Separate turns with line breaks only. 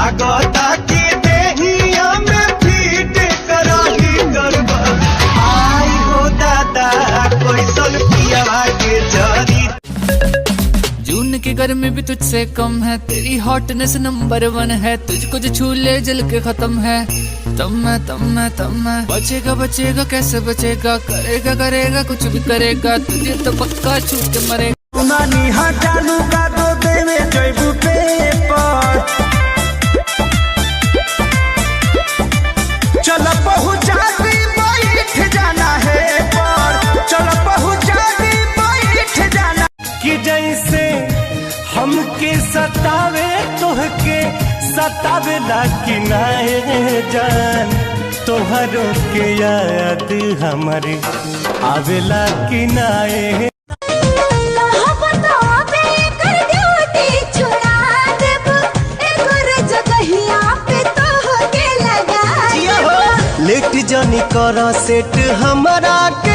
लागता कि देहिया में फीट कराही करब। आई हो दादा कैसन पियावा के जरी।
जून की गर्मी भी तुझसे कम है, तेरी हॉटनेस नंबर 1 है। तुझको जो छू ले जल के खत्म है। तब मैं बचेगा बचेगा कैसे बचेगा, करेगा करेगा कुछ भी करेगा, तुझे तो पक्का छू के मरेगा।
नानी हटालू का दो देवे जयबू पेपर। चल पहुँचा दी बैठ जाना है पर, चल पहुँचा दी बैठ जाना। कि जैसे हमके सतावे तोहके सतावे ला कि नाए जान, तोहरों के याद हमारे आवेला कि नाए। लेट जानी करा सेट हमारा के